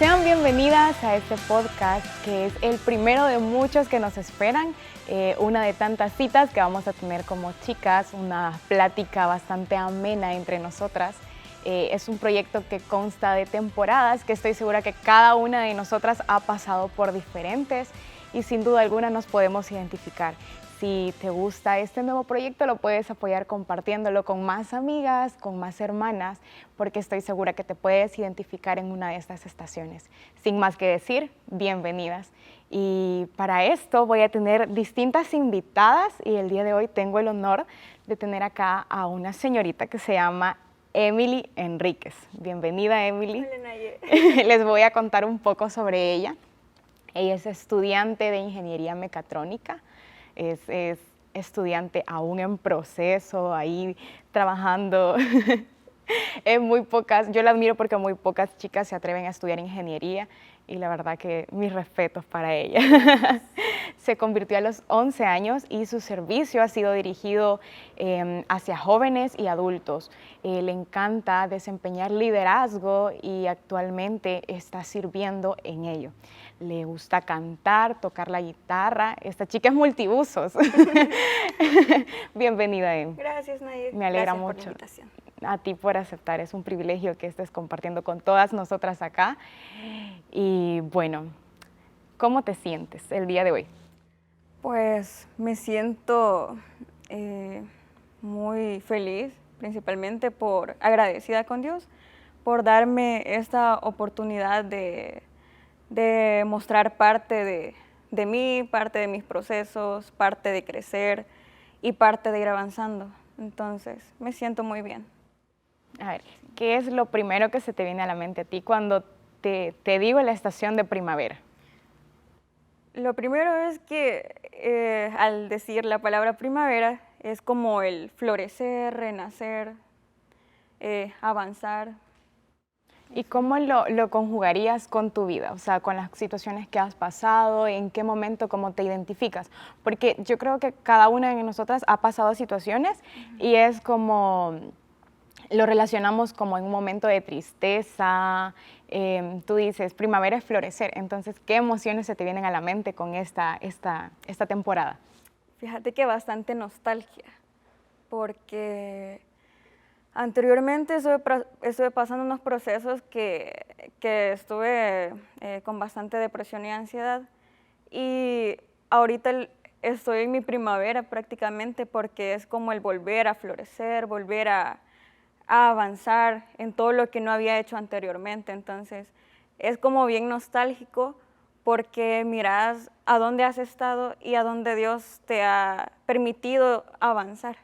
Sean bienvenidas a este podcast que es el primero de muchos que nos esperan, una de tantas citas que vamos a tener como chicas, una plática bastante amena entre nosotras. Es un proyecto que consta de temporadas que estoy segura que cada una de nosotras ha pasado por diferentes y sin duda alguna nos podemos identificar. Si te gusta este nuevo proyecto, lo puedes apoyar compartiéndolo con más amigas, con más hermanas, porque estoy segura que te puedes identificar en una de estas estaciones. Sin más que decir, bienvenidas. Y para esto voy a tener distintas invitadas y el día de hoy tengo el honor de tener acá a una señorita que se llama Emily Enríquez. Bienvenida, Emily. Hola, Naye. Les voy a contar un poco sobre ella. Ella es estudiante de Ingeniería Mecatrónica. Es estudiante aún en proceso, ahí trabajando. Yo la admiro porque muy pocas chicas se atreven a estudiar ingeniería y la verdad que mis respetos para ella. Se convirtió a los 11 años y su servicio ha sido dirigido hacia jóvenes y adultos. Le encanta desempeñar liderazgo y actualmente está sirviendo en ello. Le gusta cantar, tocar la guitarra. Esta chica es multiusos. Bienvenida, Em. Gracias, Naye. Me alegra Gracias mucho. por la invitación. A ti por aceptar. Es un privilegio que estés compartiendo con todas nosotras acá. Y bueno, ¿cómo te sientes el día de hoy? Pues me siento muy feliz, principalmente agradecida con Dios por darme esta oportunidad de mostrar parte de mí, parte de mis procesos, parte de crecer y parte de ir avanzando. Entonces, me siento muy bien. A ver, ¿qué es lo primero que se te viene a la mente a ti cuando te digo la estación de primavera? Lo primero es que al decir la palabra primavera es como el florecer, renacer, avanzar. ¿Y cómo lo conjugarías con tu vida? O sea, con las situaciones que has pasado, ¿en qué momento, cómo te identificas? Porque yo creo que cada una de nosotras ha pasado situaciones y es como, lo relacionamos como en un momento de tristeza. Tú dices, primavera es florecer. Entonces, ¿qué emociones se te vienen a la mente con esta temporada? Fíjate que bastante nostalgia, porque anteriormente estuve pasando unos procesos que estuve con bastante depresión y ansiedad, y ahorita estoy en mi primavera prácticamente porque es como el volver a florecer, volver a avanzar en todo lo que no había hecho anteriormente. Entonces es como bien nostálgico porque miras a dónde has estado y a dónde Dios te ha permitido avanzar.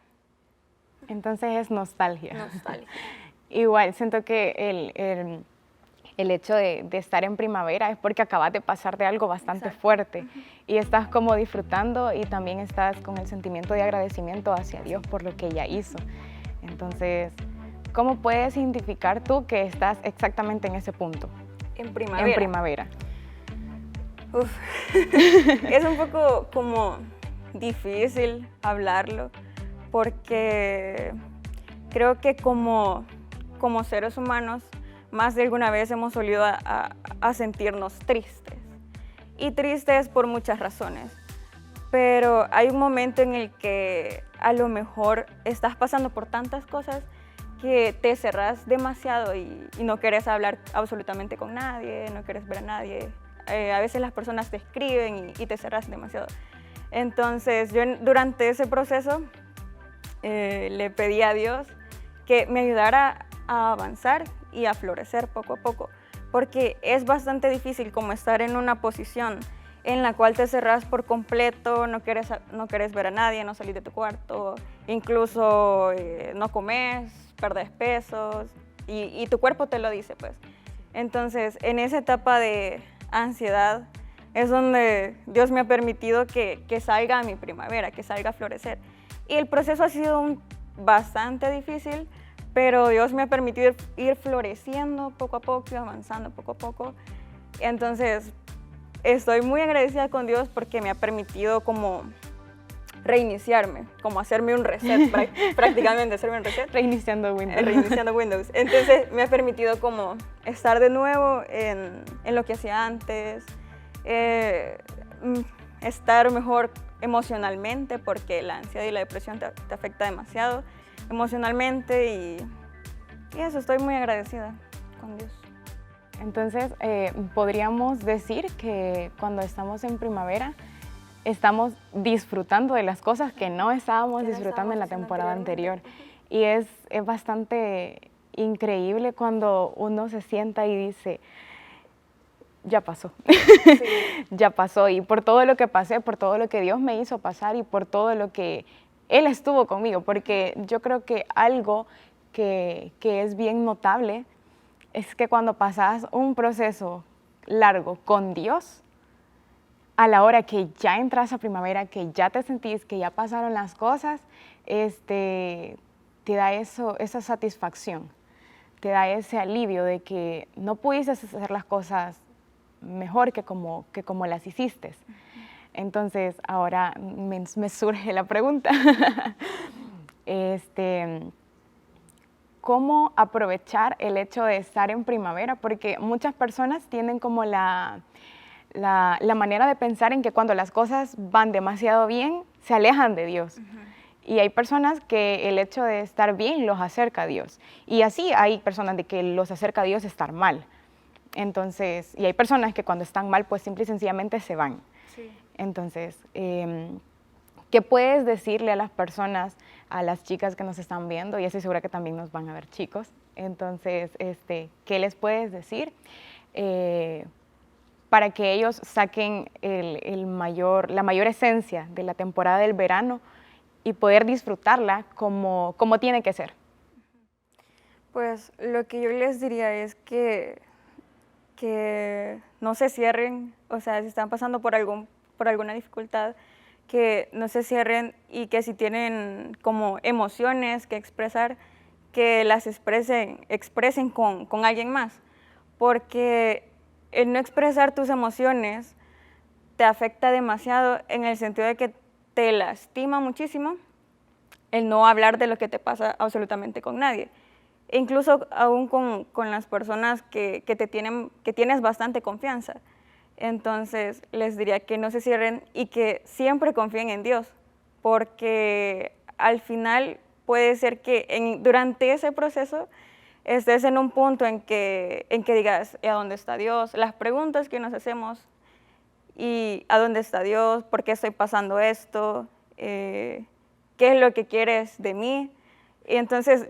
Entonces es nostalgia. Nostalgia. Igual, siento que el hecho de estar en primavera es porque acabas de pasar de algo bastante Exacto. fuerte y estás como disfrutando y también estás con el sentimiento de agradecimiento hacia Dios por lo que ella hizo. Entonces, ¿cómo puedes identificar tú que estás exactamente en ese punto? En primavera. En primavera. Uf. Es un poco como difícil hablarlo porque creo que como seres humanos más de alguna vez hemos solido a sentirnos tristes. Y tristes por muchas razones. Pero hay un momento en el que a lo mejor estás pasando por tantas cosas que te cerrás demasiado y no quieres hablar absolutamente con nadie, no quieres ver a nadie. A veces las personas te escriben y te cerras demasiado. Entonces yo durante ese proceso le pedí a Dios que me ayudara a avanzar y a florecer poco a poco, porque es bastante difícil como estar en una posición en la cual te cerrás por completo, no quieres ver a nadie, no salís de tu cuarto, incluso no comes, perdés pesos y tu cuerpo te lo dice, pues. Entonces, en esa etapa de ansiedad es donde Dios me ha permitido que salga mi primavera, que salga a florecer. Y el proceso ha sido bastante difícil, pero Dios me ha permitido ir floreciendo poco a poco y avanzando poco a poco. Entonces, estoy muy agradecida con Dios porque me ha permitido como reiniciarme, como hacerme un reset, prácticamente hacerme un reset. Reiniciando Windows. Reiniciando Windows. Entonces me ha permitido como estar de nuevo en lo que hacía antes, estar mejor emocionalmente, porque la ansiedad y la depresión te afecta demasiado emocionalmente y eso, estoy muy agradecida con Dios. Entonces, podríamos decir que cuando estamos en primavera, estamos disfrutando de las cosas que no estábamos disfrutando en la temporada anterior. Y es bastante increíble cuando uno se sienta y dice, ya pasó, sí. Ya pasó. Y por todo lo que pasé, por todo lo que Dios me hizo pasar y por todo lo que Él estuvo conmigo, porque yo creo que algo que es bien notable es que cuando pasas un proceso largo con Dios, a la hora que ya entras a primavera, que ya te sentís que ya pasaron las cosas, te da esa satisfacción, te da ese alivio de que no pudiste hacer las cosas mejor que como las hiciste. Entonces, ahora me surge la pregunta. ¿Cómo aprovechar el hecho de estar en primavera? Porque muchas personas tienen como la manera de pensar en que cuando las cosas van demasiado bien, se alejan de Dios. Y hay personas que el hecho de estar bien los acerca a Dios. Y así hay personas de que los acerca a Dios estar mal. Entonces, y hay personas que cuando están mal, pues simple y sencillamente se van. Sí. Entonces, ¿qué puedes decirle a las personas, a las chicas que nos están viendo? Y estoy segura que también nos van a ver chicos. Entonces, ¿qué les puedes decir para que ellos saquen la mayor esencia de la temporada del verano y poder disfrutarla como tiene que ser? Pues lo que yo les diría es que no se cierren, o sea, si están pasando por alguna dificultad, que no se cierren y que si tienen como emociones que expresar, que las expresen con alguien más, porque el no expresar tus emociones te afecta demasiado en el sentido de que te lastima muchísimo el no hablar de lo que te pasa absolutamente con nadie. E incluso aún con las personas que tienes bastante confianza. Entonces les diría que no se cierren y que siempre confíen en Dios, porque al final puede ser que durante ese proceso estés en un punto en que digas, ¿y a dónde está Dios? Las preguntas que nos hacemos, ¿y a dónde está Dios? ¿Por qué estoy pasando esto? ¿Qué es lo que quieres de mí? Y entonces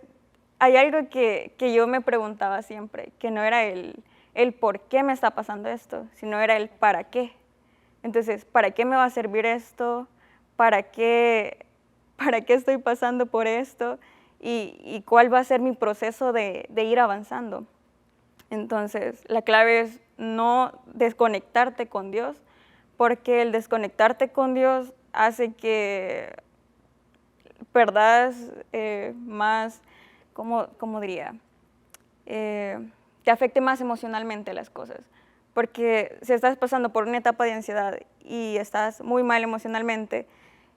hay algo que yo me preguntaba siempre, que no era el por qué me está pasando esto, sino era el para qué. Entonces, ¿para qué me va a servir esto? ¿Para qué estoy pasando por esto? ¿Y cuál va a ser mi proceso de ir avanzando? Entonces, la clave es no desconectarte con Dios, porque el desconectarte con Dios hace que perdas más, ¿cómo diría? Te afecte más emocionalmente las cosas. Porque si estás pasando por una etapa de ansiedad y estás muy mal emocionalmente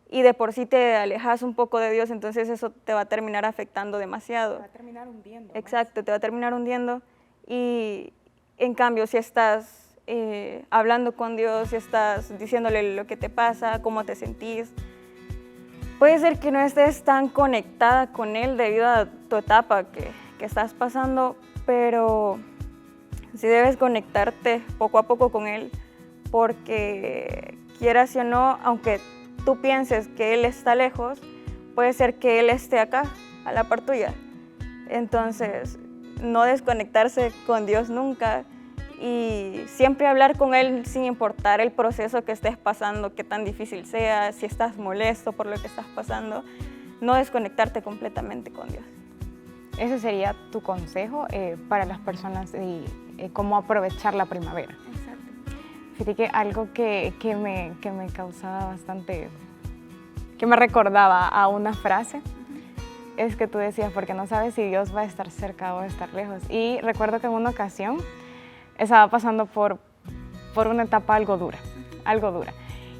y de por sí te alejas un poco de Dios, entonces eso te va a terminar afectando demasiado. Te va a terminar hundiendo. Exacto, más. Te va a terminar hundiendo. Y en cambio, si estás hablando con Dios, si estás diciéndole lo que te pasa, cómo te sentís, puede ser que no estés tan conectada con Él debido a tu etapa que estás pasando, pero sí debes conectarte poco a poco con Él, porque quieras o no, aunque tú pienses que Él está lejos, puede ser que Él esté acá, a la par tuya. Entonces, no desconectarse con Dios nunca y siempre hablar con Él sin importar el proceso que estés pasando, qué tan difícil sea, si estás molesto por lo que estás pasando, no desconectarte completamente con Dios. Ese sería tu consejo para las personas y cómo aprovechar la primavera. Exacto. Fíjate que algo que me causaba bastante, que me recordaba a una frase, es que tú decías, porque no sabes si Dios va a estar cerca o va a estar lejos. Y recuerdo que en una ocasión estaba pasando por una etapa algo dura.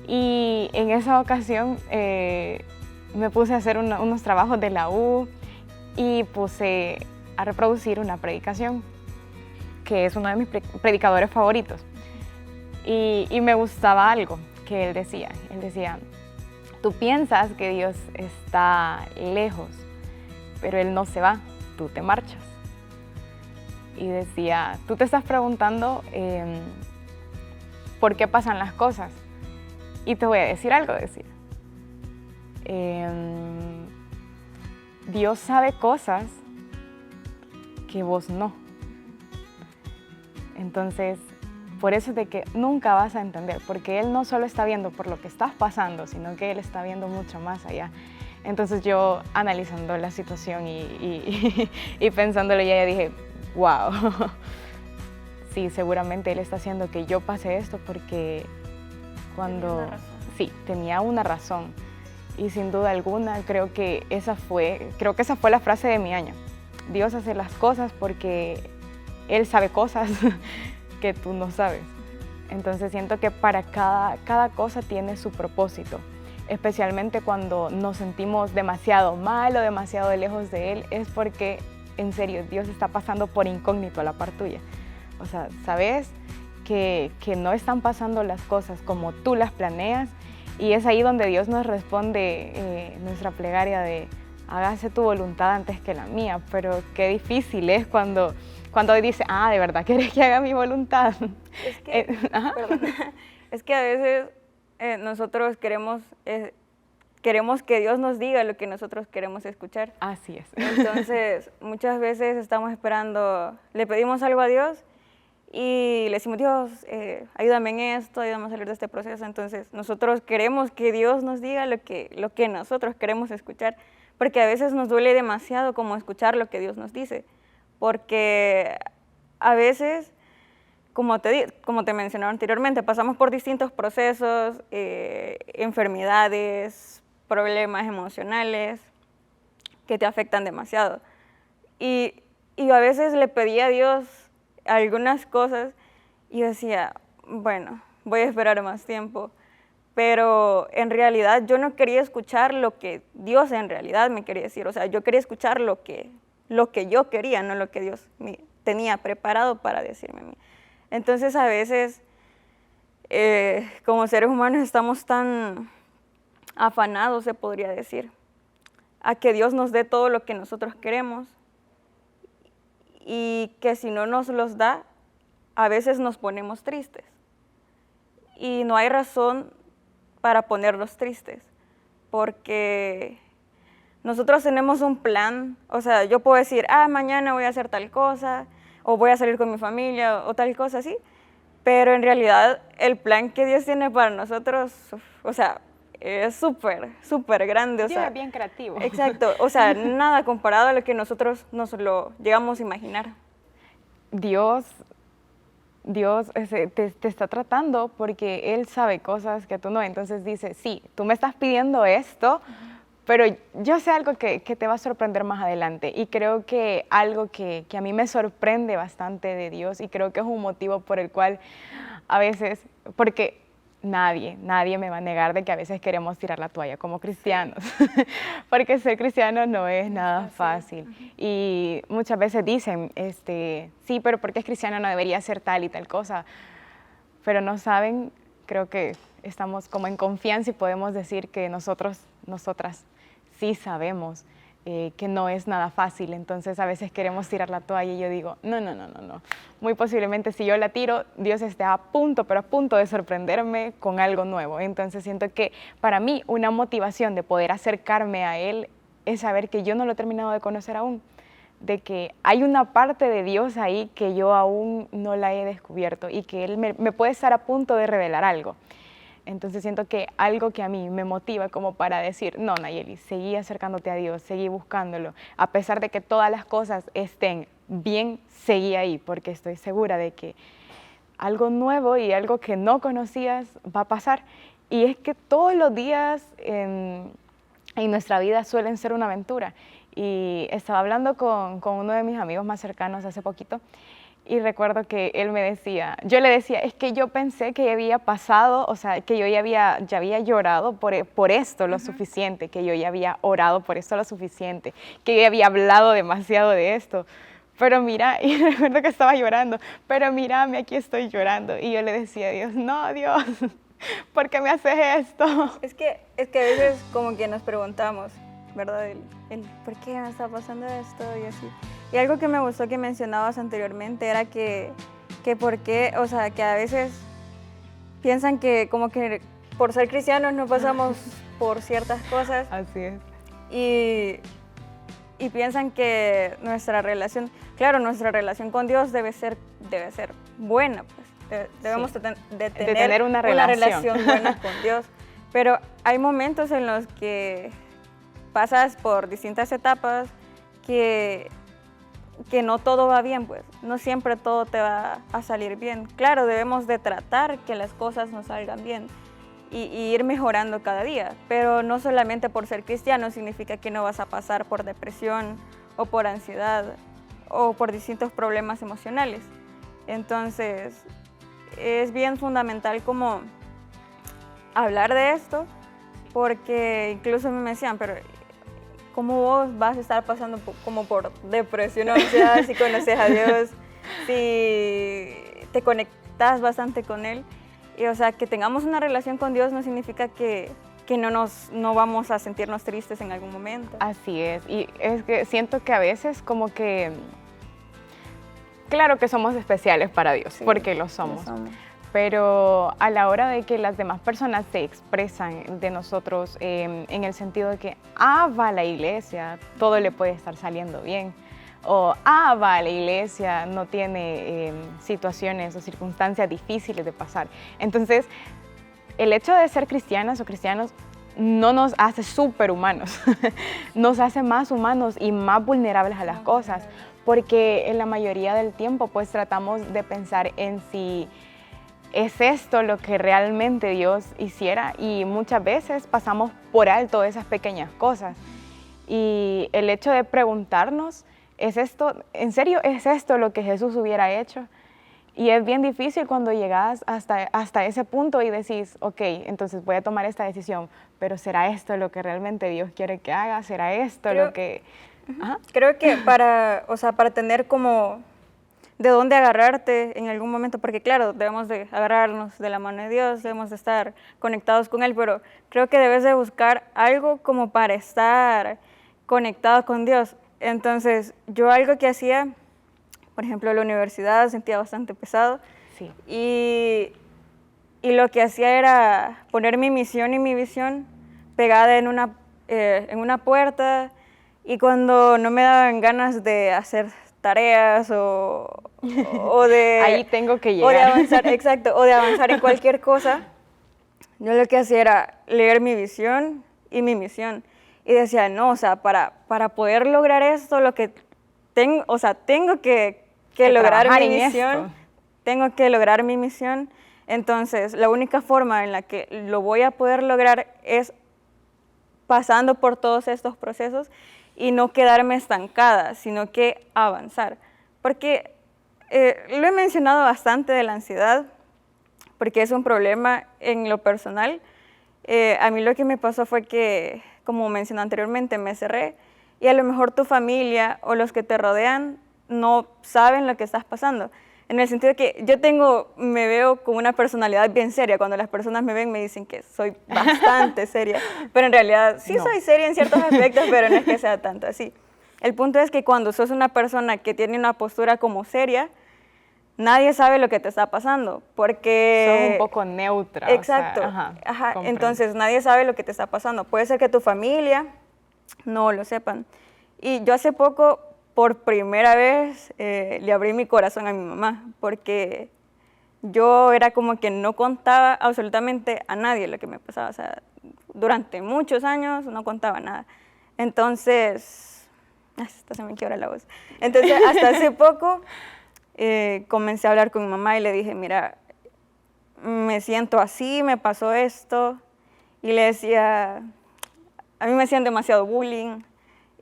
Y en esa ocasión me puse a hacer unos trabajos de la U y puse a reproducir una predicación, que es uno de mis predicadores favoritos. Y me gustaba algo que él decía. Él decía, tú piensas que Dios está lejos, pero Él no se va, tú te marchas. Y decía, tú te estás preguntando por qué pasan las cosas. Y te voy a decir algo, decía. Dios sabe cosas que vos no. Entonces, por eso es de que nunca vas a entender, porque Él no solo está viendo por lo que estás pasando, sino que Él está viendo mucho más allá. Entonces yo, analizando la situación y pensándolo, ya dije, wow, sí, seguramente Él está haciendo que yo pase esto porque cuando... Sí, tenía una razón. Y sin duda alguna, creo que esa fue la frase de mi año. Dios hace las cosas porque Él sabe cosas que tú no sabes. Entonces siento que para cada cosa tiene su propósito. Especialmente cuando nos sentimos demasiado mal o demasiado lejos de Él, es porque, en serio, Dios está pasando por incógnito a la par tuya. O sea, sabes que no están pasando las cosas como tú las planeas, y es ahí donde Dios nos responde nuestra plegaria de hágase tu voluntad antes que la mía. Pero qué difícil es cuando dice, de verdad quieres que haga mi voluntad. Es que a veces nosotros queremos que Dios nos diga lo que nosotros queremos escuchar. Así es. Entonces, muchas veces estamos esperando, le pedimos algo a Dios y le decimos, Dios, ayúdame en esto, ayúdame a salir de este proceso. Entonces, nosotros queremos que Dios nos diga lo que nosotros queremos escuchar, porque a veces nos duele demasiado como escuchar lo que Dios nos dice, porque a veces, como te mencionaba anteriormente, pasamos por distintos procesos, enfermedades, problemas emocionales que te afectan demasiado. Y a veces le pedía a Dios algunas cosas y yo decía, bueno, voy a esperar más tiempo. Pero en realidad yo no quería escuchar lo que Dios en realidad me quería decir. O sea, yo quería escuchar lo que yo quería, no lo que Dios me tenía preparado para decirme a mí. Entonces a veces como seres humanos estamos tan afanados, se podría decir, a que Dios nos dé todo lo que nosotros queremos, y que si no nos los da, a veces nos ponemos tristes. Y no hay razón para ponernos tristes, porque nosotros tenemos un plan. O sea, yo puedo decir, mañana voy a hacer tal cosa, o voy a salir con mi familia, o tal cosa así, pero en realidad el plan que Dios tiene para nosotros, o sea, es súper, súper grande. O sea, es bien creativo. Exacto, o sea, nada comparado a lo que nosotros nos lo llegamos a imaginar. Dios te está tratando porque Él sabe cosas que tú no. Entonces dice, sí, tú me estás pidiendo esto, pero yo sé algo que te va a sorprender más adelante. Y creo que algo que a mí me sorprende bastante de Dios, y creo que es un motivo por el cual a veces, porque nadie me va a negar de que a veces queremos tirar la toalla como cristianos, porque ser cristiano no es nada fácil. Y muchas veces dicen, sí, pero porque es cristiano no debería ser tal y tal cosa, pero no saben, creo que estamos como en confianza y podemos decir que nosotras sí sabemos que no es nada fácil. Entonces a veces queremos tirar la toalla y yo digo, no. Muy posiblemente si yo la tiro, Dios esté a punto de sorprenderme con algo nuevo. Entonces siento que para mí una motivación de poder acercarme a Él es saber que yo no lo he terminado de conocer aún, de que hay una parte de Dios ahí que yo aún no la he descubierto y que Él me puede estar a punto de revelar algo. Entonces siento que algo que a mí me motiva como para decir, no, Nayeli, seguí acercándote a Dios, seguí buscándolo, a pesar de que todas las cosas estén bien, seguí ahí, porque estoy segura de que algo nuevo y algo que no conocías va a pasar. Y es que todos los días en nuestra vida suelen ser una aventura. Y estaba hablando con uno de mis amigos más cercanos hace poquito, Y recuerdo que él me decía, yo le decía, es que yo pensé que ya había pasado, o sea, que yo ya había llorado por esto lo suficiente, que yo ya había orado por esto lo suficiente, que yo ya había hablado demasiado de esto. Pero mira, y recuerdo que estaba llorando, pero mírame, aquí estoy llorando. Y yo le decía a Dios, no, Dios, ¿por qué me haces esto? Es que a veces como que nos preguntamos, ¿verdad? ¿Por qué me está pasando esto? Y así. Y algo que me gustó que mencionabas anteriormente era que por qué, o sea, que a veces piensan que como que por ser cristianos no pasamos por ciertas cosas. Así es. Y piensan que nuestra relación, claro, nuestra relación con Dios debe ser buena, pues. Debemos Sí. de De tener una relación buena con Dios. Pero hay momentos en los que pasas por distintas etapas que no todo va bien, pues. No siempre todo te va a salir bien. Claro, debemos de tratar que las cosas nos salgan bien y ir mejorando cada día. Pero no solamente por ser cristiano significa que no vas a pasar por depresión o por ansiedad o por distintos problemas emocionales. Entonces, es bien fundamental como hablar de esto, porque incluso me decían, pero ¿cómo vos vas a estar pasando como por depresión o ansiedad si conoces a Dios, si te conectas bastante con Él? Y, o sea, que tengamos una relación con Dios no significa que no vamos a sentirnos tristes en algún momento. Así es, y es que siento que a veces como que, claro que somos especiales para Dios, Sí, porque lo somos. Pero a la hora de que las demás personas se expresan de nosotros en el sentido de que, va a la iglesia, todo le puede estar saliendo bien, o va a la iglesia, no tiene situaciones o circunstancias difíciles de pasar. Entonces, el hecho de ser cristianas o cristianos no nos hace superhumanos, nos hace más humanos y más vulnerables a las cosas, porque en la mayoría del tiempo pues tratamos de pensar en si ¿es esto lo que realmente Dios hiciera? Y muchas veces pasamos por alto esas pequeñas cosas. Y el hecho de preguntarnos, ¿es esto, en serio, es esto lo que Jesús hubiera hecho? Y es bien difícil cuando llegas hasta ese punto y decís, ok, entonces voy a tomar esta decisión, pero ¿será esto lo que realmente Dios quiere que haga? ¿Será esto lo que...? Ajá. Creo que para tener como de dónde agarrarte en algún momento, porque claro, debemos de agarrarnos de la mano de Dios, debemos de estar conectados con Él, pero creo que debes de buscar algo como para estar conectado con Dios. Entonces, yo algo que hacía, por ejemplo, en la universidad sentía bastante pesado, Sí. y lo que hacía era poner mi misión y mi visión pegada en una puerta, y cuando no me daban ganas de hacer tareas o de... Ahí tengo que llegar. O de avanzar, exacto, o de avanzar en cualquier cosa, yo lo que hacía era leer mi visión y mi misión. Y decía, no, o sea, para poder lograr esto, lo que tengo, o sea, tengo que lograr mi misión, tengo que lograr mi misión. Entonces, la única forma en la que lo voy a poder lograr es pasando por todos estos procesos y no quedarme estancada, sino que avanzar. Porque lo he mencionado bastante de la ansiedad, porque es un problema en lo personal. A mí lo que me pasó fue que, como mencioné anteriormente, me cerré, y a lo mejor tu familia o los que te rodean no saben lo que estás pasando. En el sentido de que me veo con una personalidad bien seria. Cuando las personas me ven me dicen que soy bastante seria, pero en realidad sí soy seria en ciertos aspectos, pero no es que sea tanto así. El punto es que cuando sos una persona que tiene una postura como seria, nadie sabe lo que te está pasando, porque... Sos un poco neutra. Exacto. O sea, ajá. Entonces nadie sabe lo que te está pasando. Puede ser que tu familia no lo sepan. Y yo hace poco, por primera vez, le abrí mi corazón a mi mamá, porque yo era como que no contaba absolutamente a nadie lo que me pasaba. O sea, durante muchos años no contaba nada. Entonces, hasta se me quiebra la voz. Entonces, hasta hace poco comencé a hablar con mi mamá y le dije, mira, me siento así, me pasó esto. Y le decía, a mí me hacían demasiado bullying.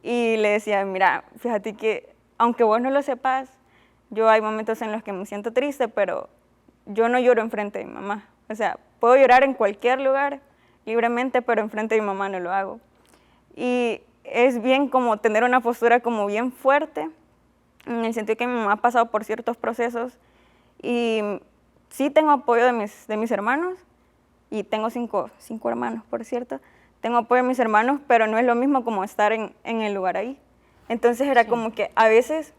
Y le decía, mira, fíjate que aunque vos no lo sepas, Yo hay momentos en los que me siento triste, pero yo no lloro enfrente de mi mamá. O sea, puedo llorar en cualquier lugar libremente, pero enfrente de mi mamá no lo hago. Y es bien como tener una postura como bien fuerte, en el sentido que mi mamá ha pasado por ciertos procesos y sí tengo apoyo de mis hermanos, y tengo cinco hermanos, por cierto. Tengo apoyo de mis hermanos, pero no es lo mismo como estar en el lugar ahí. Entonces era como que a veces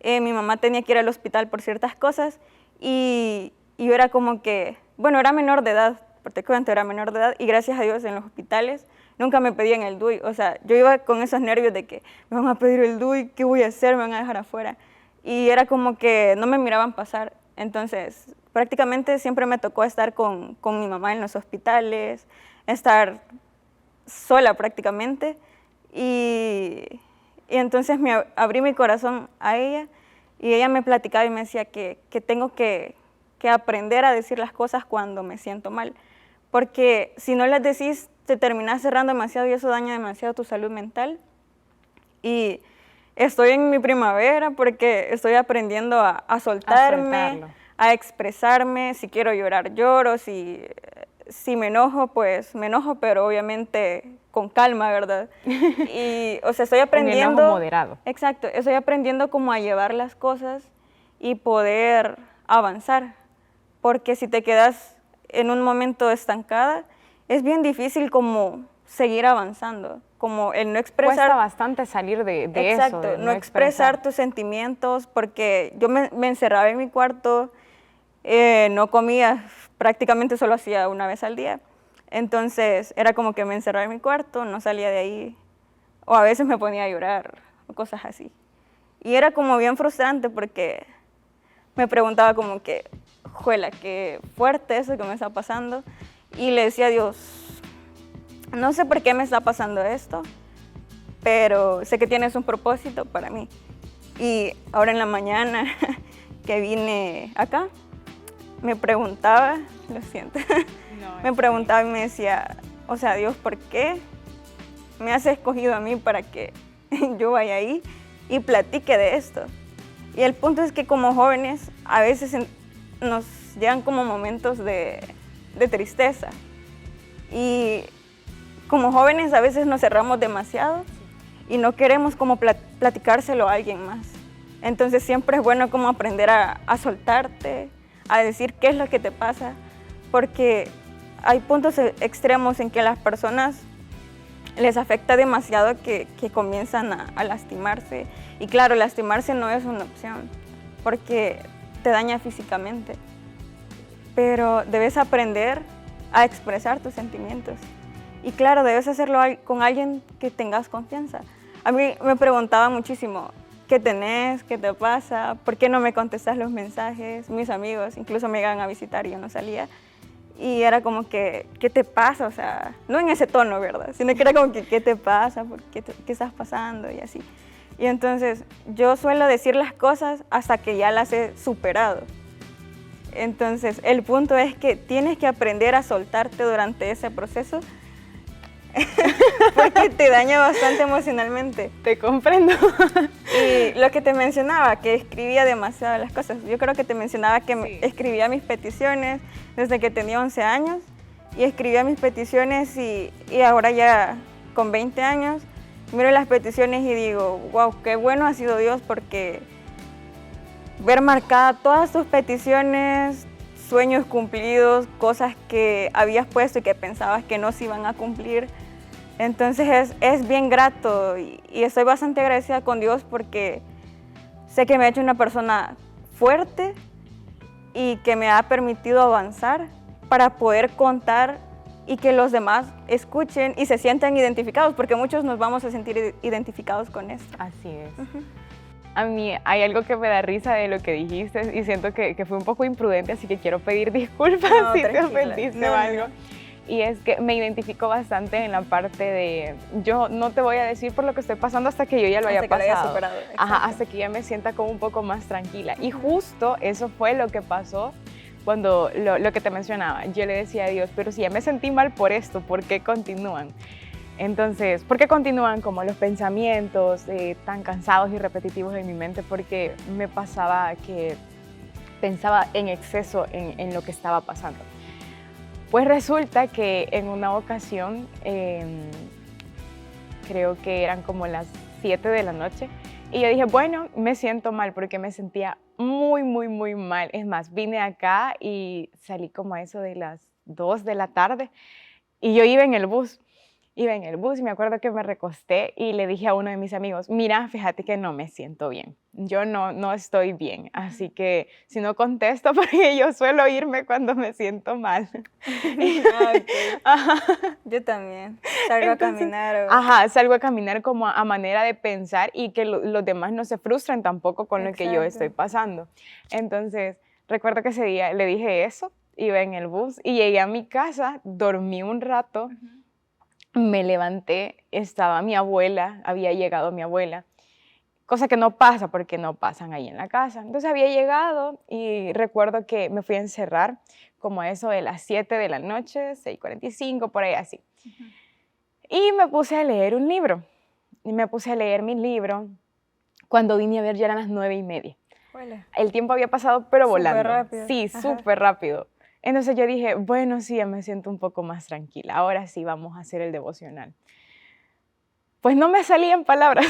mi mamá tenía que ir al hospital por ciertas cosas y yo era como que, bueno, era menor de edad, porque te cuento, era menor de edad y gracias a Dios en los hospitales nunca me pedían el DUI. O sea, yo iba con esos nervios de que me van a pedir el DUI, ¿qué voy a hacer? Me van a dejar afuera. Y era como que no me miraban pasar. Entonces, prácticamente siempre me tocó estar con mi mamá en los hospitales, estar sola prácticamente. Y entonces abrí mi corazón a ella y ella me platicaba y me decía que tengo que aprender a decir las cosas cuando me siento mal. Porque si no las decís, te terminas cerrando demasiado y eso daña demasiado tu salud mental. Y estoy en mi primavera porque estoy aprendiendo a soltarme, a expresarme. Si quiero llorar, lloro. Si me enojo, pues me enojo, pero obviamente con calma, ¿verdad? Y, o sea, estoy aprendiendo... Un enojo moderado. Exacto, estoy aprendiendo como a llevar las cosas y poder avanzar. Porque si te quedas en un momento estancada, es bien difícil como seguir avanzando, como el no expresar... Cuesta bastante salir de eso. Exacto, no expresar tus sentimientos, porque yo me encerraba en mi cuarto, no comía, prácticamente solo hacía una vez al día. Entonces era como que me encerraba en mi cuarto, no salía de ahí, o a veces me ponía a llorar, o cosas así. Y era como bien frustrante porque me preguntaba como que, juela, qué fuerte eso que me está pasando. Y le decía a Dios, no sé por qué me está pasando esto, pero sé que tienes un propósito para mí. Y ahora en la mañana que vine acá, me preguntaba, lo siento, me preguntaba y me decía, o sea, Dios, ¿por qué me has escogido a mí para que yo vaya ahí y platique de esto? Y el punto es que como jóvenes a veces nos llegan como momentos de tristeza. Y como jóvenes a veces nos cerramos demasiado y no queremos como platicárselo a alguien más. Entonces siempre es bueno como aprender a soltarte, a decir qué es lo que te pasa, porque hay puntos extremos en que a las personas les afecta demasiado que comienzan a lastimarse. Y claro, lastimarse no es una opción, porque te daña físicamente. Pero debes aprender a expresar tus sentimientos. Y claro, debes hacerlo con alguien que tengas confianza. A mí me preguntaba muchísimo, ¿qué tenés? ¿Qué te pasa? ¿Por qué no me contestas los mensajes? Mis amigos incluso me iban a visitar y yo no salía. Y era como que, ¿qué te pasa? O sea, no en ese tono, ¿verdad? Sino que era como que, ¿qué te pasa? ¿Qué estás pasando? Y así. Y entonces, yo suelo decir las cosas hasta que ya las he superado. Entonces, el punto es que tienes que aprender a soltarte durante ese proceso porque te daña bastante emocionalmente. Te comprendo. Y lo que te mencionaba, que escribía demasiado las cosas. Yo creo que te mencionaba que escribía mis peticiones desde que tenía 11 años y escribía mis peticiones y ahora ya con 20 años miro las peticiones y digo, wow, qué bueno ha sido Dios porque ver marcada todas tus peticiones, sueños cumplidos, cosas que habías puesto y que pensabas que no se iban a cumplir. Entonces es bien grato y estoy bastante agradecida con Dios porque sé que me ha hecho una persona fuerte y que me ha permitido avanzar para poder contar y que los demás escuchen y se sientan identificados, porque muchos nos vamos a sentir identificados con esto. Así es. A mí hay algo que me da risa de lo que dijiste y siento que fue un poco imprudente, así que quiero pedir disculpas si te ofendiste o algo. Y es que me identifico bastante en la parte de, yo no te voy a decir por lo que estoy pasando hasta que yo ya lo haya pasado. Hasta que lo haya superado. Ajá, hasta que ya me sienta como un poco más tranquila. Y justo eso fue lo que pasó cuando lo que te mencionaba. Yo le decía a Dios, pero si ya me sentí mal por esto, ¿por qué continúan? Entonces, ¿por qué continúan como los pensamientos tan cansados y repetitivos en mi mente? Porque me pasaba que pensaba en exceso en lo que estaba pasando. Pues resulta que en una ocasión, creo que eran como las 7 de la noche, y yo dije, bueno, me siento mal porque me sentía muy, muy, muy mal. Es más, vine acá y salí como a eso de las 2 de la tarde y yo iba en el bus. Iba en el bus y me acuerdo que me recosté y le dije a uno de mis amigos, mira, fíjate que no me siento bien, yo no estoy bien, así que si no contesto, porque yo suelo irme cuando me siento mal. Okay. Yo también, salgo a caminar. Ajá, salgo a caminar como a manera de pensar y que los demás no se frustren tampoco con lo que yo estoy pasando. Entonces, recuerdo que ese día le dije eso, iba en el bus y llegué a mi casa, dormí un rato. Me levanté, estaba mi abuela, había llegado mi abuela, cosa que no pasa porque no pasan ahí en la casa. Entonces había llegado y recuerdo que me fui a encerrar como a eso de las 7 de la noche, 6:45, por ahí así. Y me puse a leer un libro. Y me puse a leer mi libro. Cuando vine a ver ya eran las 9:30. Hola. El tiempo había pasado pero volando. Súper rápido. Sí, súper rápido. Entonces yo dije, bueno, sí, ya me siento un poco más tranquila. Ahora sí vamos a hacer el devocional. Pues no me salían palabras.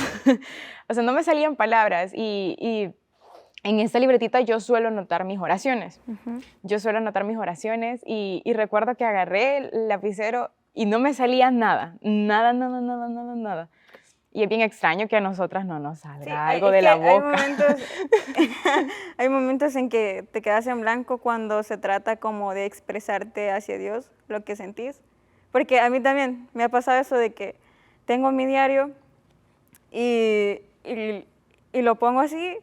O sea, no me salían palabras. Y en esta libretita yo suelo anotar mis oraciones. Yo suelo anotar mis oraciones y recuerdo que agarré el lapicero y no me salía nada. Nada, nada, nada, nada, nada. Y es bien extraño que a nosotras no nos salga algo de la boca. Hay momentos en que te quedas en blanco cuando se trata como de expresarte hacia Dios lo que sentís. Porque a mí también me ha pasado eso de que tengo mi diario y lo pongo así.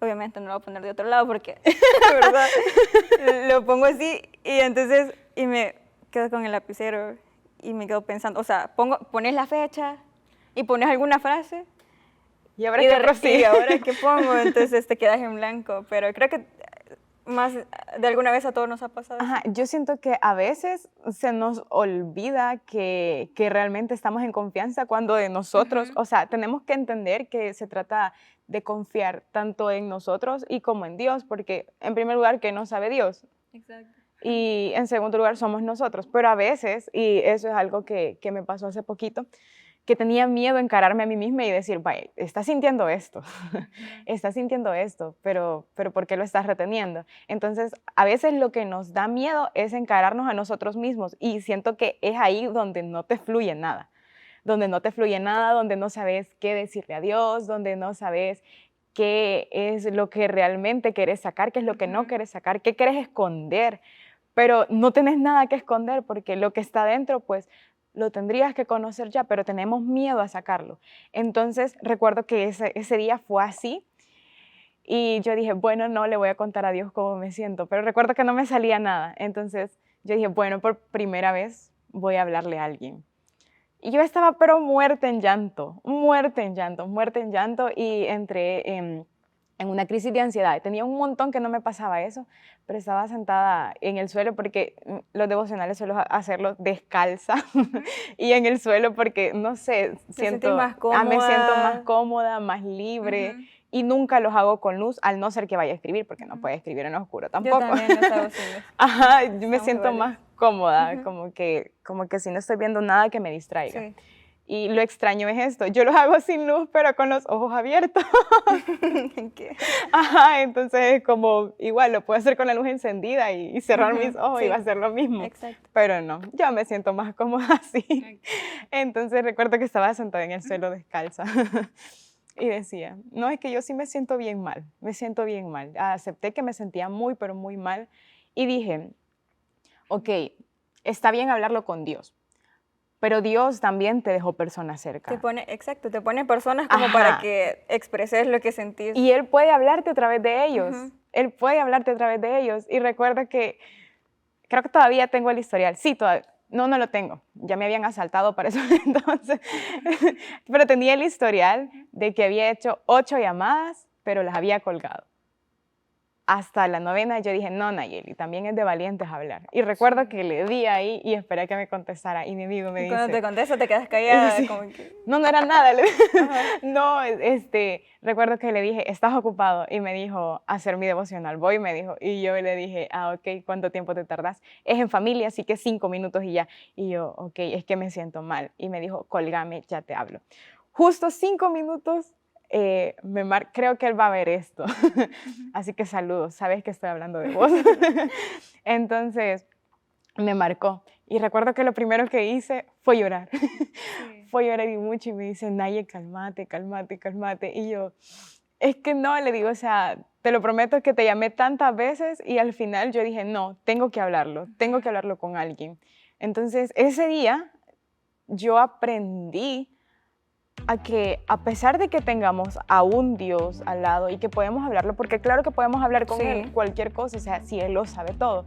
Obviamente no lo voy a poner de otro lado porque, ¿verdad? Lo pongo así y entonces me quedo con el lapicero y me quedo pensando. O sea, pones la fecha y pones alguna frase. ¿Y ahora qué prosigue? ¿Y ahora qué pongo? Entonces te quedas en blanco. Pero creo que más de alguna vez a todos nos ha pasado. Ajá, yo siento que a veces se nos olvida que realmente estamos en confianza cuando de nosotros, o sea, tenemos que entender que se trata de confiar tanto en nosotros y como en Dios, porque en primer lugar, ¿qué no sabe Dios? Exacto. Y en segundo lugar, somos nosotros. Pero a veces, y eso es algo que me pasó hace poquito, que tenía miedo a encararme a mí misma y decir, vaya, estás sintiendo esto, estás sintiendo esto, pero ¿por qué lo estás reteniendo? Entonces, a veces lo que nos da miedo es encararnos a nosotros mismos y siento que es ahí donde no te fluye nada, donde no sabes qué decirle a Dios, donde no sabes qué es lo que realmente quieres sacar, qué es lo que no quieres sacar, qué quieres esconder, pero no tenés nada que esconder porque lo que está dentro, pues, lo tendrías que conocer ya, pero tenemos miedo a sacarlo. Entonces, recuerdo que ese día fue así y yo dije, bueno, no le voy a contar a Dios cómo me siento, pero recuerdo que no me salía nada. Entonces, yo dije, bueno, por primera vez voy a hablarle a alguien. Y yo estaba pero muerta en llanto y entré en una crisis de ansiedad. Tenía un montón que no me pasaba eso, pero estaba sentada en el suelo porque los devocionales suelo hacerlos descalza y en el suelo porque, no sé, me siento más cómoda, más libre y nunca los hago con luz, al no ser que vaya a escribir, porque no puede escribir en oscuro tampoco. Yo también los hago sin luz. Ajá, yo me siento más cómoda, como que si no estoy viendo nada que me distraiga. Sí. Y lo extraño es esto, yo los hago sin luz, pero con los ojos abiertos. ¿Qué? Ajá, entonces como igual lo puedo hacer con la luz encendida y cerrar mis ojos y va a ser lo mismo. Exacto. Pero no, yo me siento más cómoda así. Okay. Entonces recuerdo que estaba sentada en el suelo descalza y decía, no, es que yo sí me siento bien mal, Acepté que me sentía muy, pero muy mal y dije, ok, está bien hablarlo con Dios. Pero Dios también te dejó personas cerca. Te pone personas como para que expreses lo que sentís. Y Él puede hablarte a través de ellos. Él puede hablarte a través de ellos. Y recuerdo que, creo que todavía tengo el historial. Sí, todavía. No lo tengo. Ya me habían asaltado para eso entonces. Pero tenía el historial de que había hecho 8 llamadas, pero las había colgado. hasta la 9ª yo dije, no, Nayeli, también es de valientes hablar. Y recuerdo que le di ahí y esperé a que me contestara. Y mi amigo me dice... Cuando te contesta te quedas callada. Sí. Como que... No, no era nada. No, recuerdo que le dije, ¿estás ocupado? Y me dijo, hacer mi devocional. Voy, me dijo. Y yo le dije, ok, ¿cuánto tiempo te tardas? Es en familia, así que 5 minutos y ya. Y yo, ok, es que me siento mal. Y me dijo, colgame, ya te hablo. Justo 5 minutos... creo que él va a ver esto, así que saludos, sabes que estoy hablando de vos. Entonces me marcó y recuerdo que lo primero que hice fue llorar, fue llorar y mucho y me dice, Naye, cálmate, cálmate, cálmate. Y yo, es que no, le digo, o sea, te lo prometo que te llamé tantas veces y al final yo dije, no, tengo que hablarlo con alguien. Entonces ese día yo aprendí a que a pesar de que tengamos a un Dios al lado y que podemos hablarlo, porque claro que podemos hablar con Él cualquier cosa, o sea, si Él lo sabe todo.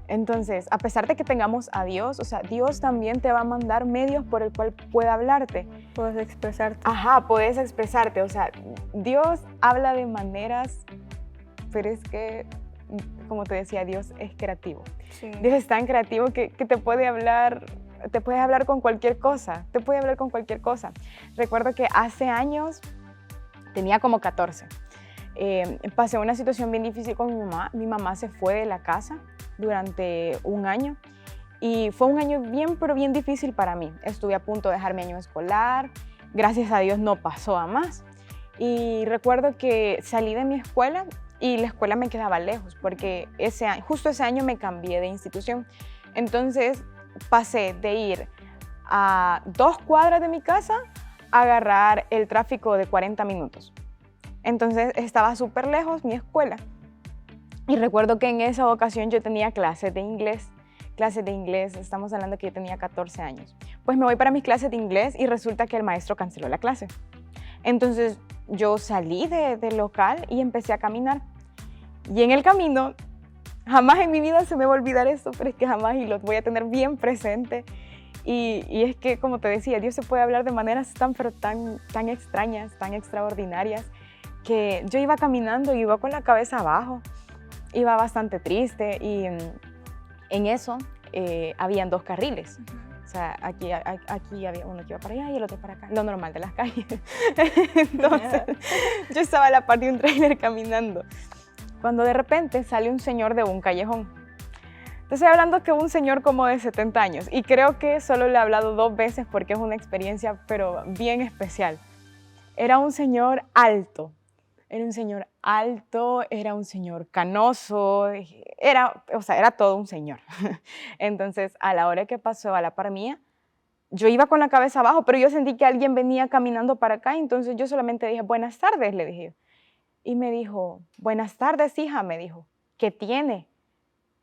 Entonces, a pesar de que tengamos a Dios, o sea, Dios también te va a mandar medios por el cual pueda hablarte. Puedes expresarte. Ajá, puedes expresarte, o sea, Dios habla de maneras, pero es que, como te decía, Dios es creativo. Sí. Dios es tan creativo que te puede hablar... Te puedes hablar con cualquier cosa, Recuerdo que hace años, tenía como 14, pasé una situación bien difícil con mi mamá. Mi mamá se fue de la casa durante un año y fue un año bien, pero bien difícil para mí. Estuve a punto de dejar mi año escolar, gracias a Dios no pasó a más. Y recuerdo que salí de mi escuela y la escuela me quedaba lejos porque justo ese año me cambié de institución. Entonces, pasé de ir a 2 cuadras de mi casa a agarrar el tráfico de 40 minutos. Entonces estaba súper lejos mi escuela. Y recuerdo que en esa ocasión yo tenía clases de inglés. Estamos hablando que yo tenía 14 años. Pues me voy para mis clases de inglés y resulta que el maestro canceló la clase. Entonces yo salí del local y empecé a caminar. Y en el camino... Jamás en mi vida se me va a olvidar esto, pero es que jamás y lo voy a tener bien presente. Y es que, como te decía, Dios se puede hablar de maneras tan extrañas, tan extraordinarias, que yo iba caminando y iba con la cabeza abajo, iba bastante triste y en eso habían 2 carriles. O sea, aquí había uno que iba para allá y el otro para acá, lo normal de las calles. Entonces, yo estaba a la par de un tráiler caminando, cuando de repente sale un señor de un callejón. Te estoy hablando que un señor como de 70 años, y creo que solo le he hablado 2 veces porque es una experiencia, pero bien especial. Era un señor alto, era un señor canoso, era todo un señor. Entonces, a la hora que pasó a la par mía, yo iba con la cabeza abajo, pero yo sentí que alguien venía caminando para acá, entonces yo solamente dije, buenas tardes, le dije. Y me dijo, buenas tardes, hija, me dijo, ¿qué tiene?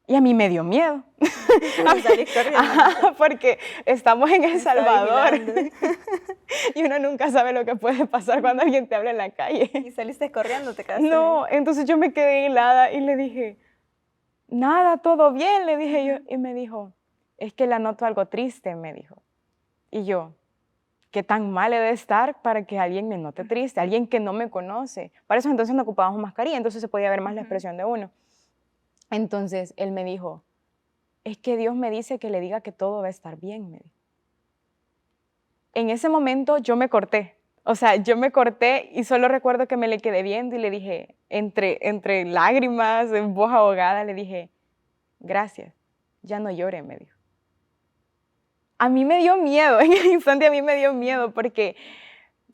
Y a mí me dio miedo. Ajá, porque estamos en El Salvador y uno nunca sabe lo que puede pasar cuando alguien te habla en la calle. ¿Y saliste corriendo? ¿Te quedaste? No, entonces yo me quedé helada y le dije, nada, todo bien, le dije yo. Y me dijo, es que la noto algo triste, me dijo. Y yo, ¿qué tan mal he de estar para que alguien me note triste? Alguien que no me conoce. Para eso entonces no ocupábamos mascarilla, entonces se podía ver más la expresión de uno. Entonces él me dijo, es que Dios me dice que le diga que todo va a estar bien, me dijo. En ese momento yo me corté. O sea, yo me corté y solo recuerdo que me le quedé viendo y le dije, entre lágrimas, en voz ahogada, le dije, gracias, ya no llore, me dijo. A mí me dio miedo, en el instante a mí me dio miedo porque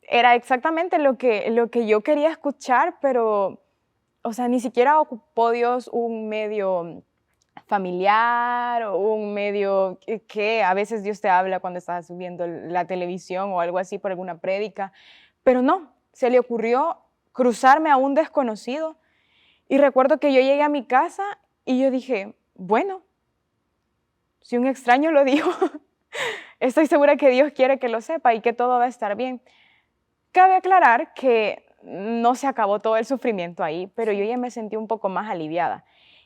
era exactamente lo que yo quería escuchar, pero, o sea, ni siquiera ocupó Dios un medio familiar o un medio que a veces Dios te habla cuando estás viendo la televisión o algo así por alguna prédica, pero no, se le ocurrió cruzarme a un desconocido y recuerdo que yo llegué a mi casa y yo dije, bueno, si un extraño lo dijo, estoy segura que Dios quiere que lo sepa y que todo va a estar bien. Cabe aclarar que no se acabó todo el sufrimiento ahí, pero yo ya me sentí un poco más aliviada.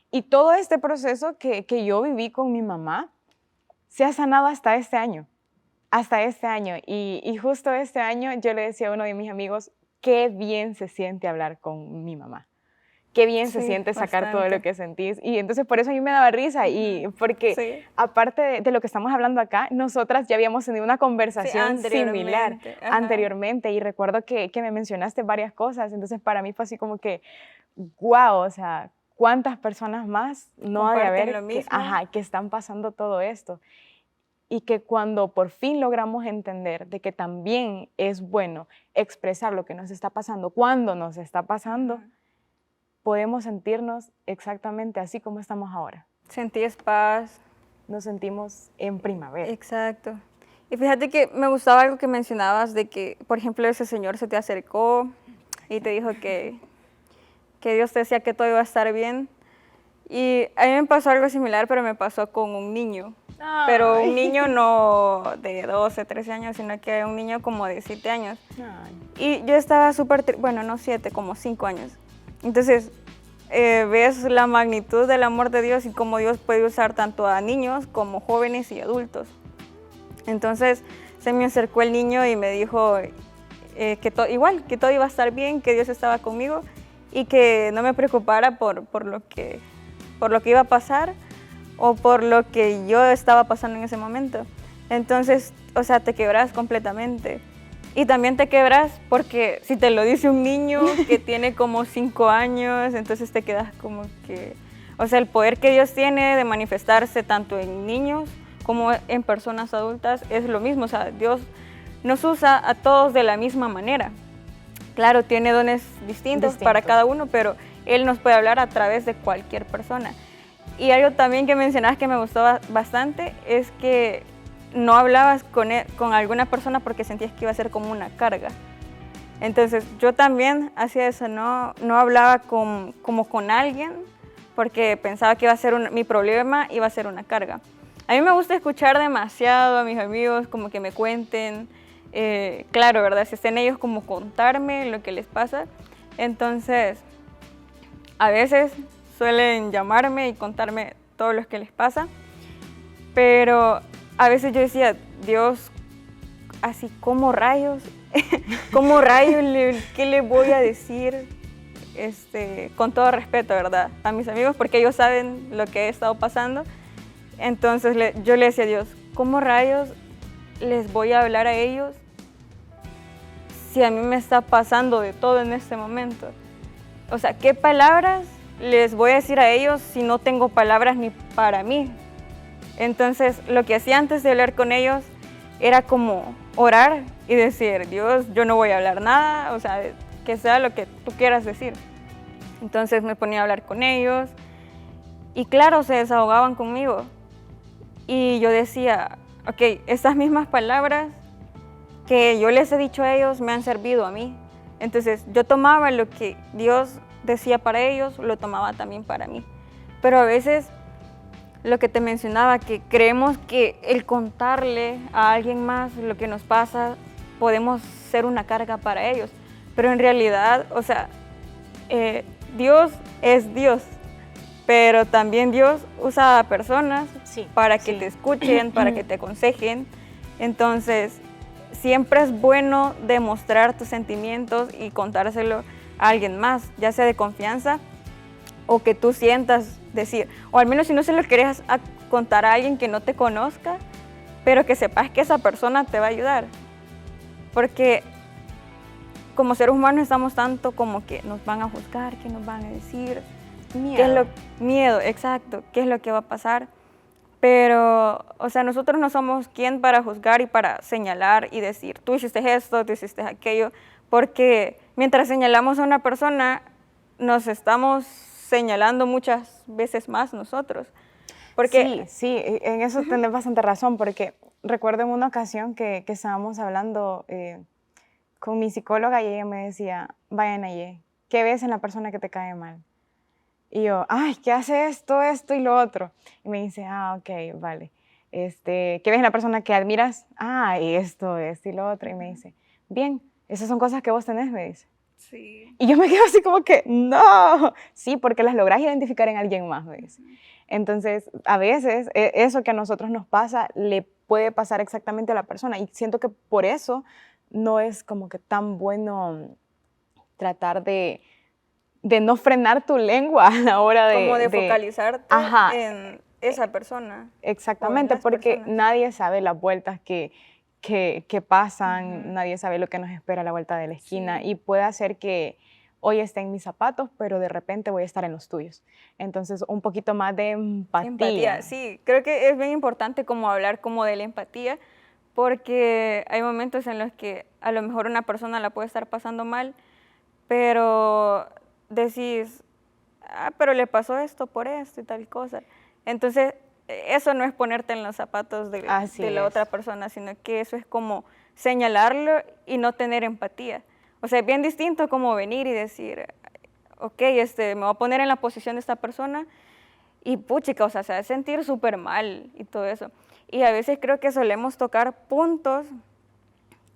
Y todo este proceso que yo viví con mi mamá se ha sanado hasta este año. Y justo este año yo le decía a uno de mis amigos, qué bien se siente hablar con mi mamá. qué bien se Sí, siente sacar todo bastante. lo que sentís. Y entonces por eso a mí me daba risa, y porque Sí, aparte de lo que estamos hablando acá, nosotras ya habíamos tenido una sí, conversación similar anteriormente. Ajá. anteriormente, y recuerdo que me mencionaste varias cosas, entonces para mí fue así como que, wow, o sea, ¿cuántas personas más no ha de Comparten haber lo mismo. que están pasando todo esto? Y que cuando por fin logramos entender de que también es bueno expresar lo que nos está pasando, cuando nos está pasando, Ujú. podemos sentirnos exactamente así como estamos ahora. Sentís paz. Nos sentimos en primavera. Exacto. Y fíjate que me gustaba algo que mencionabas de que, por ejemplo, ese señor se te acercó y te dijo que Dios te decía que todo iba a estar bien. Y a mí me pasó algo similar, pero me pasó con un niño. Pero un Ay. niño no de 12, 13 años, sino que un niño como de 7 años. Ay. Y yo estaba súper, bueno, no 7, como 5 años. Entonces, ves la magnitud del amor de Dios y cómo Dios puede usar tanto a niños como jóvenes y adultos. Entonces, se me acercó el niño y me dijo igual, que todo iba a estar bien, que Dios estaba conmigo y que no me preocupara por lo que iba a pasar o por lo que yo estaba pasando en ese momento. Entonces, o sea, te quebras completamente. Y también te quebras porque si te lo dice un niño que tiene como 5 años, entonces te quedas como que, o sea, el poder que Dios tiene de manifestarse tanto en niños como en personas adultas es lo mismo. O sea, Dios nos usa a todos de la misma manera. Claro, tiene dones distintos para cada uno, pero Él nos puede hablar a través de cualquier persona. Y algo también que mencionabas que me gustó bastante es que no hablabas con alguna persona porque sentías que iba a ser como una carga. Entonces yo también hacía eso, no hablaba como con alguien porque pensaba que iba a ser mi problema iba a ser una carga. A mí me gusta escuchar demasiado a mis amigos, como que me cuenten, claro, ¿verdad? Si estén ellos como contarme lo que les pasa. Entonces, a veces suelen llamarme y contarme todo lo que les pasa, pero a veces yo decía, Dios, así como rayos, ¿cómo rayos qué le voy a decir? Con todo respeto, ¿verdad? A mis amigos, porque ellos saben lo que he estado pasando. Entonces yo le decía a Dios, ¿cómo rayos les voy a hablar a ellos si a mí me está pasando de todo en este momento? O sea, ¿qué palabras les voy a decir a ellos si no tengo palabras ni para mí? Entonces, lo que hacía antes de hablar con ellos era como orar y decir, Dios, yo no voy a hablar nada, o sea, que sea lo que tú quieras decir. Entonces me ponía a hablar con ellos y claro, se desahogaban conmigo. Y yo decía, ok, estas mismas palabras que yo les he dicho a ellos me han servido a mí. Entonces yo tomaba lo que Dios decía para ellos, lo tomaba también para mí. Pero a veces lo que te mencionaba, que creemos que el contarle a alguien más lo que nos pasa, podemos ser una carga para ellos. Pero en realidad, o sea, Dios es Dios, pero también Dios usa a personas para que te escuchen, para que te aconsejen. Entonces, siempre es bueno demostrar tus sentimientos y contárselo a alguien más, ya sea de confianza o que tú sientas decir, o al menos si no se lo quieres contar a alguien que no te conozca, pero que sepas que esa persona te va a ayudar. Porque como seres humanos estamos tanto como que nos van a juzgar, que nos van a decir, miedo, exacto, qué es lo que va a pasar. Pero, o sea, nosotros no somos quien para juzgar y para señalar y decir, tú hiciste esto, tú hiciste aquello, porque mientras señalamos a una persona, nos estamos señalando muchas veces más nosotros. Porque, sí, en eso tenés bastante razón, porque recuerdo en una ocasión que estábamos hablando con mi psicóloga y ella me decía, vaya Naye, ¿qué ves en la persona que te cae mal? Y yo, ay, ¿qué hace esto y lo otro? Y me dice, ok, vale. ¿Qué ves en la persona que admiras? Ah, esto y lo otro. Y me dice, bien, esas son cosas que vos tenés, me dice. sí. Y yo me quedo así como que, no, sí, porque las lográs identificar en alguien más, me dice. Entonces, a veces eso que a nosotros nos pasa le puede pasar exactamente a la persona. Y siento que por eso no es como que tan bueno tratar de de no frenar tu lengua a la hora de... Como de focalizarte ajá, en esa persona. exactamente, porque nadie sabe las vueltas que pasan, nadie sabe lo que nos espera a la vuelta de la esquina, y puede hacer que hoy esté en mis zapatos, pero de repente voy a estar en los tuyos. Entonces, un poquito más de empatía. Empatía, sí. Creo que es bien importante como hablar como de la empatía, porque hay momentos en los que a lo mejor una persona la puede estar pasando mal, pero decís, pero le pasó esto por esto y tal cosa. Entonces, eso no es ponerte en los zapatos de la otra persona, sino que eso es como señalarlo y no tener empatía. O sea, es bien distinto como venir y decir, ok, me voy a poner en la posición de esta persona y puchica, o sea, se va a sentir súper mal y todo eso. Y a veces creo que solemos tocar puntos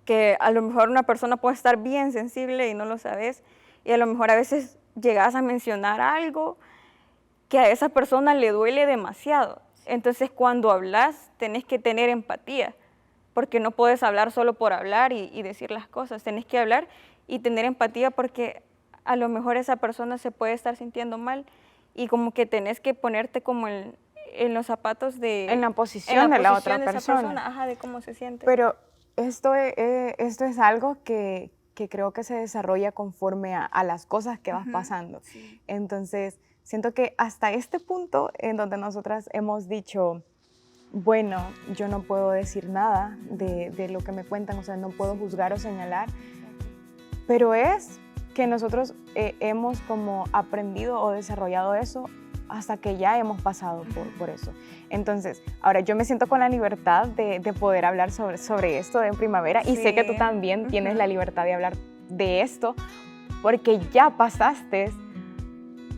que a lo mejor una persona puede estar bien sensible y no lo sabes, y a lo mejor a veces llegas a mencionar algo que a esa persona le duele demasiado. Entonces, cuando hablas, tenés que tener empatía, porque no puedes hablar solo por hablar y decir las cosas. Tenés que hablar y tener empatía porque a lo mejor esa persona se puede estar sintiendo mal y como que tenés que ponerte como en los zapatos de... En la posición de la otra de persona. Esa persona. Ajá, de cómo se siente. Pero esto es algo que creo que se desarrolla conforme a las cosas que vas pasando. Sí. Entonces, siento que hasta este punto en donde nosotras hemos dicho, bueno, yo no puedo decir nada de lo que me cuentan, o sea, no puedo juzgar o señalar, pero es que nosotros hemos como aprendido o desarrollado eso hasta que ya hemos pasado por eso. Entonces, ahora yo me siento con la libertad de poder hablar sobre esto en primavera, y sé que tú también tienes la libertad de hablar de esto porque ya pasaste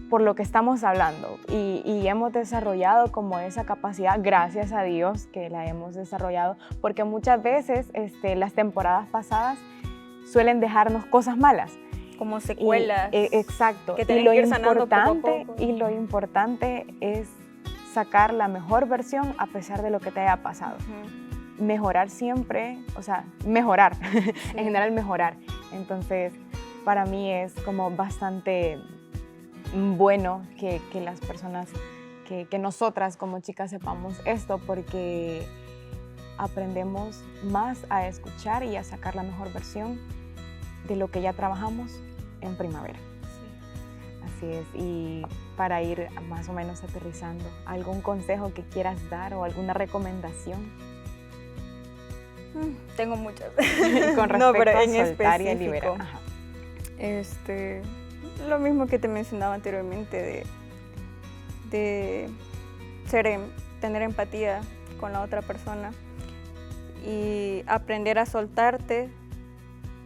por lo que estamos hablando y hemos desarrollado como esa capacidad, gracias a Dios que la hemos desarrollado, porque muchas veces las temporadas pasadas suelen dejarnos cosas malas. Como secuelas. Exacto. Que tenés que ir sanando poco a poco. Y lo importante es sacar la mejor versión a pesar de lo que te haya pasado. Mejorar siempre, o sea, mejorar, en general mejorar. Entonces, para mí es como bastante bueno que las personas, que nosotras como chicas sepamos esto, porque aprendemos más a escuchar y a sacar la mejor versión de lo que ya trabajamos en primavera. Sí. Así es. Y para ir más o menos aterrizando, ¿algún consejo que quieras dar o alguna recomendación? Tengo muchas. Con respecto a soltar y a liberar. Ajá. Lo mismo que te mencionaba anteriormente de tener empatía con la otra persona y aprender a soltarte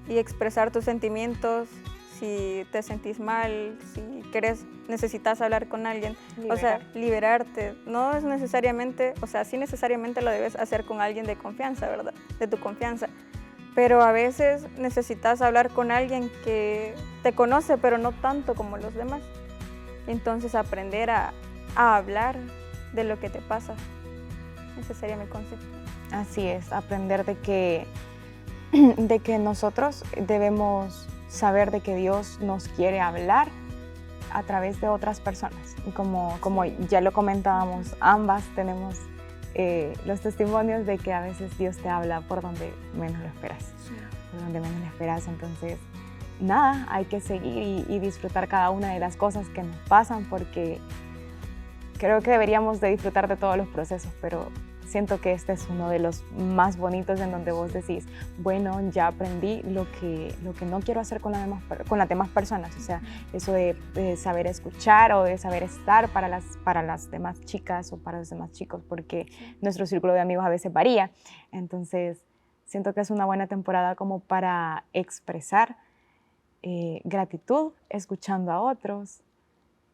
y expresar tus sentimientos. Si te sentís mal, si necesitas hablar con alguien, o sea, liberarte. No es necesariamente, o sea, sí necesariamente lo debes hacer con alguien de confianza, ¿verdad? De tu confianza. Pero a veces necesitas hablar con alguien que te conoce, pero no tanto como los demás. Entonces, aprender a hablar de lo que te pasa. Ese sería mi consejo. Así es, aprender de que nosotros debemos saber de que Dios nos quiere hablar a través de otras personas. Y como ya lo comentábamos, ambas tenemos los testimonios de que a veces Dios te habla por donde menos lo esperas. Sí. Por donde menos lo esperas. Entonces, nada, hay que seguir y disfrutar cada una de las cosas que nos pasan, porque creo que deberíamos de disfrutar de todos los procesos, pero siento que este es uno de los más bonitos, en donde vos decís, bueno, ya aprendí lo que no quiero hacer con las demás personas. O sea, eso de saber escuchar o de saber estar para las demás chicas o para los demás chicos, porque nuestro círculo de amigos a veces varía. Entonces, siento que es una buena temporada como para expresar gratitud, escuchando a otros,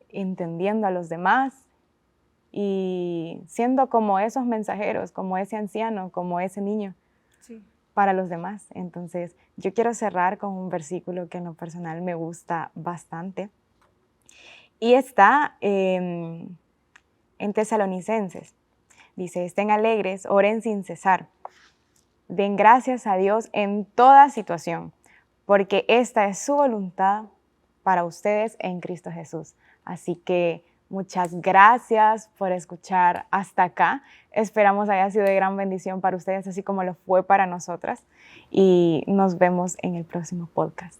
entendiendo a los demás, y siendo como esos mensajeros, como ese anciano, como ese niño, sí, para los demás. Entonces, yo quiero cerrar con un versículo que en lo personal me gusta bastante, y está en Tesalonicenses. Dice, estén alegres, oren sin cesar, den gracias a Dios en toda situación, porque esta es su voluntad para ustedes en Cristo Jesús. Así que muchas gracias por escuchar hasta acá. Esperamos haya sido de gran bendición para ustedes, así como lo fue para nosotras. Y nos vemos en el próximo podcast.